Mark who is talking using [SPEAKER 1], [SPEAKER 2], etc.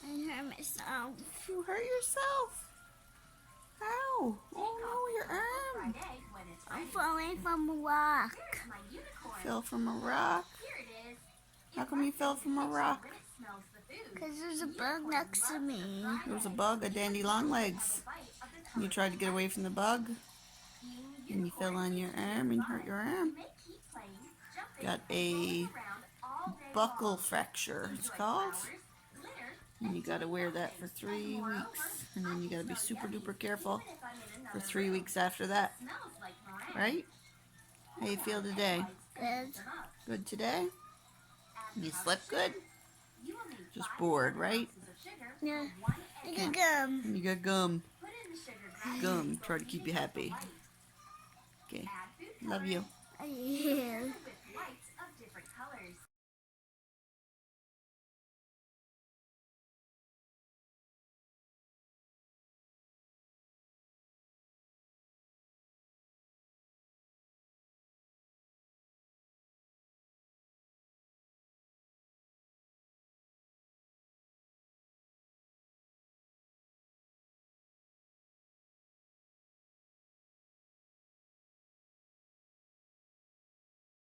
[SPEAKER 1] I hurt myself.
[SPEAKER 2] You hurt yourself? How? Oh no, your arm.
[SPEAKER 1] I'm falling from a rock.
[SPEAKER 2] Fell from a rock? How come you fell from a rock?
[SPEAKER 1] Because there's a bug next to me.
[SPEAKER 2] There was a bug, a dandy long legs. You tried to get away from the bug, and you fell on your arm and hurt your arm. Got a buckle fracture, it's called. And you gotta wear that for 3 weeks. And then you gotta be super duper careful for 3 weeks after that. Right? How you feel today?
[SPEAKER 1] Good.
[SPEAKER 2] Good today? You slept good? Just bored, right?
[SPEAKER 1] Yeah. I got gum.
[SPEAKER 2] You got gum. Gum. Try to keep you happy. Okay. Love you.
[SPEAKER 1] Yeah.